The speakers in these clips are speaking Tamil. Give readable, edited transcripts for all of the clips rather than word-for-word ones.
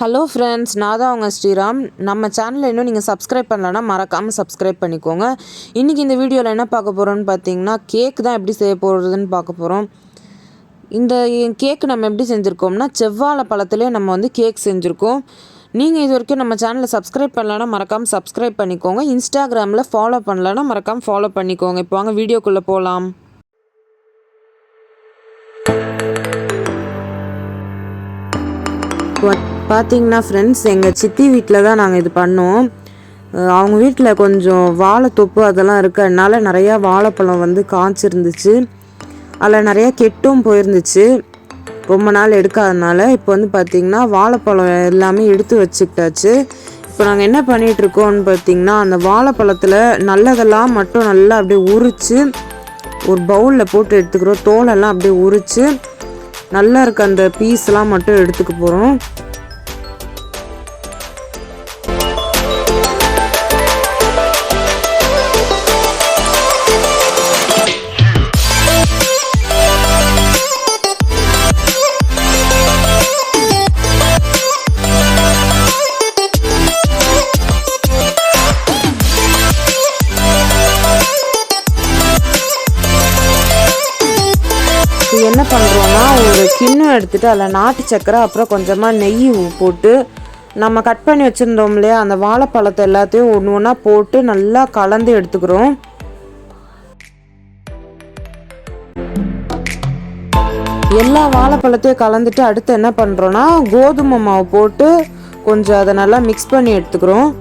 ஹலோ ஃப்ரெண்ட்ஸ், நான் தான் உங்கள் ஸ்ரீராம். நம்ம சேனலை இன்னும் நீங்கள் சப்ஸ்கிரைப் பண்ணலன்னா மறக்காமல் சப்ஸ்கிரைப் பண்ணிக்கோங்க. இன்றைக்கி இந்த வீடியோவில் என்ன பார்க்க போகிறோன்னு பார்த்தீங்கன்னா, கேக் தான் எப்படி செய்ய போகிறதுன்னு பார்க்க போகிறோம். இந்த கேக்கு நம்ம எப்படி செஞ்சுருக்கோம்னா, செவ்வாழை பழத்துலேயே நம்ம கேக் செஞ்சுருக்கோம். நீங்கள் இது வரைக்கும் நம்ம சேனலை சப்ஸ்கிரைப் பண்ணலன்னா மறக்காமல் சப்ஸ்கிரைப் பண்ணிக்கோங்க. இன்ஸ்டாகிராமில் ஃபாலோ பண்ணலன்னா மறக்காமல் ஃபாலோ பண்ணிக்கோங்க. இப்போ வாங்க வீடியோக்குள்ளே போகலாம். பார்த்தீங்கன்னா ஃப்ரெண்ட்ஸ், எங்கள் சித்தி வீட்டில் தான் நாங்கள் இது பண்ணோம். அவங்க வீட்டில் கொஞ்சம் வாழைத்தொப்பு அதெல்லாம் இருக்கிறதுனால நிறையா வாழைப்பழம் காய்ச்சிருந்துச்சு. அதில் நிறையா கெட்டும் போயிருந்துச்சு. ரொம்ப நாள் எடுக்காதனால இப்போ பார்த்திங்கன்னா வாழைப்பழம் எல்லாமே எடுத்து வச்சுக்கிட்டாச்சு. இப்போ நாங்கள் என்ன பண்ணிகிட்ருக்கோம்னு பார்த்திங்கன்னா, அந்த வாழைப்பழத்தில் நல்லதெல்லாம் மட்டும் நல்லா அப்படியே உரித்து ஒரு பவுலில் போட்டு எடுத்துக்கிறோம். தோலெல்லாம் அப்படியே உரித்து நல்லா இருக்க அந்த பீஸ்லாம் மட்டும் எடுத்துக்க போகிறோம். என்ன பண்ணுறோன்னா, ஒரு கிண்ணம் எடுத்துகிட்டு அதில் நாட்டு சக்கரை அப்புறம் கொஞ்சமாக நெய் போட்டு நம்ம கட் பண்ணி வச்சுருந்தோம் இல்லையா, அந்த வாழைப்பழத்தை எல்லாத்தையும் ஒன்று ஒன்றா போட்டு நல்லா கலந்து எடுத்துக்கிறோம். எல்லா வாழைப்பழத்தையும் கலந்துட்டு அடுத்து என்ன பண்ணுறோன்னா, கோதுமை மாவு போட்டு கொஞ்சம் அதை நல்லா மிக்ஸ் பண்ணி எடுத்துக்கிறோம்.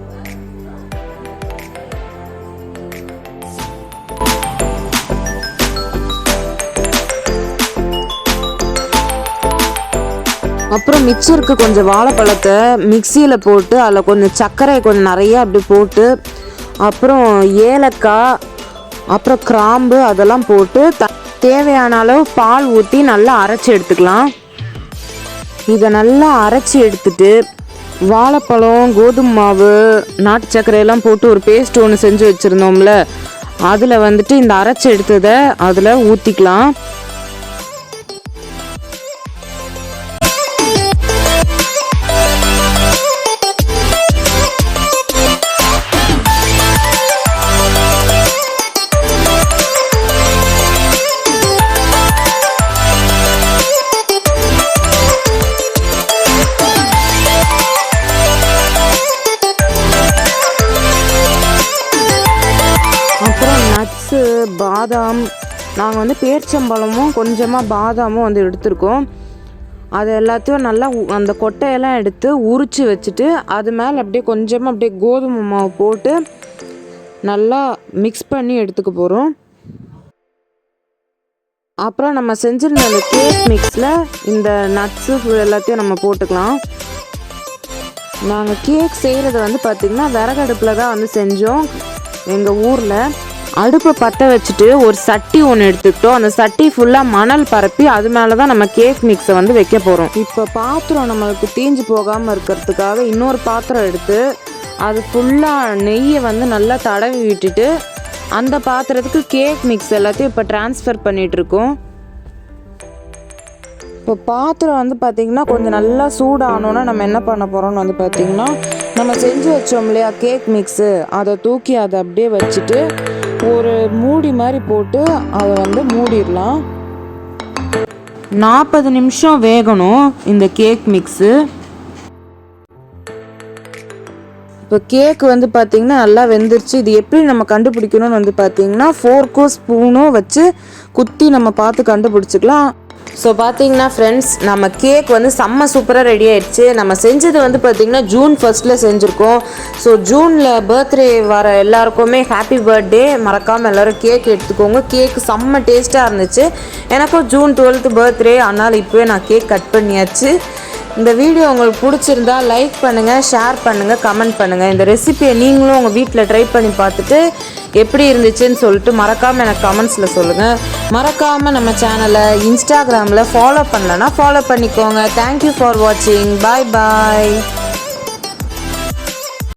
அப்புறம் மிச்சருக்கு கொஞ்சம் வாழைப்பழத்தை மிக்சியில் போட்டு அதில் கொஞ்சம் சர்க்கரையை கொஞ்சம் நிறையா அப்படி போட்டு அப்புறம் ஏலக்காய் அப்புறம் கிராம்பு அதெல்லாம் போட்டு தேவையான அளவு பால் ஊற்றி நல்லா அரைச்சி எடுத்துக்கலாம். இதை நல்லா அரைச்சி எடுத்துட்டு வாழைப்பழம், கோதுமை மாவு, நாட்டு சர்க்கரையெல்லாம் போட்டு ஒரு பேஸ்ட் ஒன்று செஞ்சு வச்சுருந்தோம்ல, அதில் இந்த அரைச்சி எடுத்ததை அதில் ஊற்றிக்கலாம். அப்புறம் நட்ஸு, பாதாம், நாங்கள் பேரிச்சம்பழமும் கொஞ்சமாக பாதாமும் எடுத்துருக்கோம். அது எல்லாத்தையும் நல்லா அந்த கொட்டையெல்லாம் எடுத்து உரித்து வச்சுட்டு அது மேலே அப்படியே கொஞ்சமாக அப்படியே கோதுமை மாவு போட்டு நல்லா மிக்ஸ் பண்ணி எடுத்துக்க போகிறோம். அப்புறம் நம்ம செஞ்சுருந்த அந்த கேக் மிக்ஸில் இந்த நட்ஸு எல்லாத்தையும் நம்ம போட்டுக்கலாம். நாங்கள் கேக் செய்கிறது பார்த்திங்கன்னா விறகடுப்பில் தான் செஞ்சோம். எங்கள் ஊரில் அடுப்பை பற்ற வச்சுட்டு ஒரு சட்டி ஒன்று எடுத்துக்கிட்டோம். அந்த சட்டி ஃபுல்லாக மணல் பரப்பி அது மேலே தான் நம்ம கேக் மிக்ஸை வைக்க போகிறோம். இப்போ பாத்திரம் நம்மளுக்கு தீஞ்சு போகாமல் இருக்கிறதுக்காக இன்னொரு பாத்திரம் எடுத்து அது ஃபுல்லாக நெய்யை நல்லா தடவி விட்டுட்டு அந்த பாத்திரத்துக்கு கேக் மிக்ஸ் எல்லாத்தையும் இப்போ ட்ரான்ஸ்ஃபர் பண்ணிகிட்ருக்கோம். இப்போ பாத்திரம் பார்த்திங்கன்னா கொஞ்சம் நல்லா சூடானோன்னா நம்ம என்ன பண்ண போகிறோம்னு பார்த்திங்கன்னா, நம்ம செஞ்சு வச்சோம் இல்லையா கேக் மிக்ஸு, அதை தூக்கி அதை அப்படியே வச்சுட்டு ஒரு மூடி மாதிரி போட்டு அதை மூடிடலாம். 40 நிமிஷம் வேகணும் இந்த கேக் மிக்ஸு. இப்போ கேக்கு பார்த்திங்கன்னா நல்லா வெந்துருச்சு. இது எப்படி நம்ம கண்டுபிடிக்கணும்னு பார்த்திங்கன்னா, ஃபோர்க்கோ ஸ்பூனோ வச்சு குத்தி நம்ம பார்த்து கண்டுபிடிச்சிக்கலாம். ஸோ பார்த்தீங்கன்னா ஃப்ரெண்ட்ஸ், நம்ம கேக் செம்ம சூப்பராக ரெடி ஆகிடுச்சு. நம்ம செஞ்சது பார்த்திங்கன்னா ஜூன் 1 செஞ்சுருக்கோம். ஸோ ஜூனில் பர்த்டே வர எல்லாருக்குமே ஹாப்பி பர்த்டே. மறக்காமல் எல்லோரும் கேக் எடுத்துக்கோங்க. கேக்கு செம்ம டேஸ்ட்டாக இருந்துச்சு. எனக்கும் ஜூன் 12 பர்த்டே, அதனால் இப்போவே நான் கேக் கட் பண்ணியாச்சு. இந்த வீடியோ உங்களுக்கு பிடிச்சிருந்தா லைக் பண்ணுங்கள், ஷேர் பண்ணுங்கள், கமெண்ட் பண்ணுங்கள். இந்த ரெசிபியை நீங்களும் உங்கள் வீட்டில் ட்ரை பண்ணி பார்த்துட்டு எப்படி இருந்துச்சுன்னு சொல்லிட்டு மறக்காமல் எனக்கு கமெண்ட்ஸில் சொல்லுங்கள். மறக்காமல் நம்ம சேனலை இன்ஸ்டாகிராமில் ஃபாலோ பண்ணலன்னா ஃபாலோ பண்ணிக்கோங்க. தேங்க்யூ ஃபார் வாட்சிங். பாய் பாய்.